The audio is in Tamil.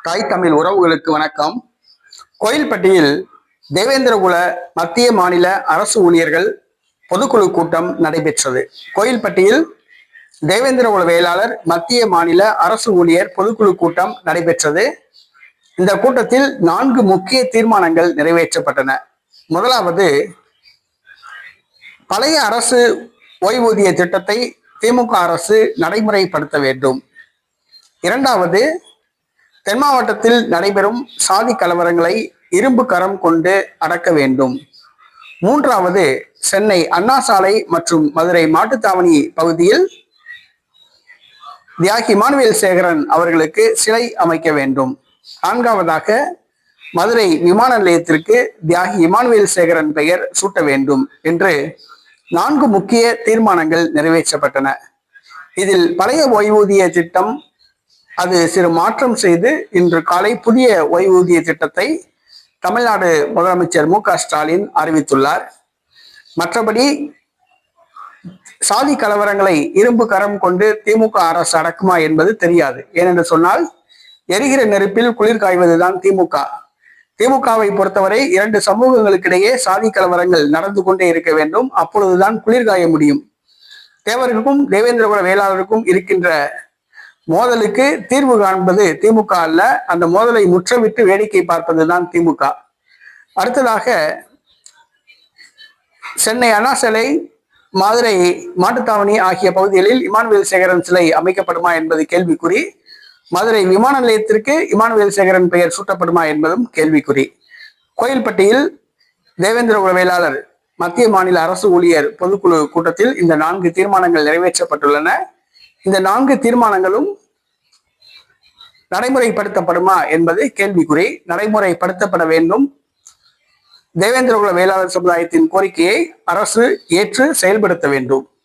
தாய் தமிழ் உறவுகளுக்கு வணக்கம். கோயில்பட்டியில் தேவேந்திரகுல மத்திய மாநில அரசு ஊழியர்கள் பொதுக்குழு கூட்டம் நடைபெற்றது. கோயில்பட்டியில் தேவேந்திரகுல வேளாளர் மத்திய மாநில அரசு ஊழியர் பொதுக்குழு கூட்டம் நடைபெற்றது. இந்த கூட்டத்தில் 4 முக்கிய தீர்மானங்கள் நிறைவேற்றப்பட்டன. முதலாவது, பழைய அரசு ஓய்வூதிய திட்டத்தை திமுக அரசு நடைமுறைப்படுத்த வேண்டும். இரண்டாவது, தென் மாவட்டத்தில் நடைபெறும் சாதி கலவரங்களை இரும்பு கரம் கொண்டு அடக்க வேண்டும். மூன்றாவது, சென்னை அண்ணா சாலை மற்றும் மதுரை மாட்டுத்தாவணி பகுதியில் தியாகி இமானுவேல் சேகரன் அவர்களுக்கு சிலை அமைக்க வேண்டும். நான்காவதாக, மதுரை விமான நிலையத்திற்கு தியாகி இமானுவேல் சேகரன் பெயர் சூட்ட வேண்டும் என்று 4 முக்கிய தீர்மானங்கள் நிறைவேற்றப்பட்டன. இதில் பழைய ஓய்வூதிய திட்டம் அது சிறு மாற்றம் செய்து இன்று காலை புதிய ஓய்வூதிய திட்டத்தை தமிழ்நாடு முதலமைச்சர் மு.க. ஸ்டாலின் அறிவித்துள்ளார். மற்றபடி சாதி கலவரங்களை இரும்பு கரம் கொண்டு திமுக அரசு அடக்குமா என்பது தெரியாது. ஏனென்று சொன்னால், எரிகிற நெருப்பில் குளிர் காய்வதுதான் திமுக. திமுகவை பொறுத்தவரை 2 சமூகங்களுக்கிடையே சாதி கலவரங்கள் நடந்து கொண்டே இருக்க வேண்டும். அப்பொழுதுதான் குளிர் காய முடியும். தேவருக்கும் தேவேந்திரகுல வேளாளருக்கும் இருக்கின்ற மோதலுக்கு தீர்வு காண்பது திமுக அல்ல, அந்த மோதலை முற்றவிட்டு வேடிக்கை பார்ப்பதுதான் திமுக. அடுத்ததாக, சென்னை அண்ணா சிலை, மதுரை மாட்டுத்தாவணி ஆகிய பகுதிகளில் இமானுவேல் சேகரன் சிலை அமைக்கப்படுமா என்பது கேள்விக்குறி. மதுரை விமான நிலையத்திற்கு இமானுவேல் சேகரன் பெயர் சூட்டப்படுமா என்பதும் கேள்விக்குறி. கோயில்பட்டியில் தேவேந்திரகுல வேளாளர் மத்திய மாநில அரசு ஊழியர் பொதுக்குழு கூட்டத்தில் இந்த 4 தீர்மானங்கள் நிறைவேற்றப்பட்டுள்ளன. இந்த 4 தீர்மானங்களும் நடைமுறைப்படுத்தப்படுமா என்பது கேள்விக்குறி. நடைமுறைப்படுத்தப்பட வேண்டும். தேவேந்திரகுல வேளாளர் சமுதாயத்தின் கோரிக்கையை அரசு ஏற்று செயல்படுத்த வேண்டும்.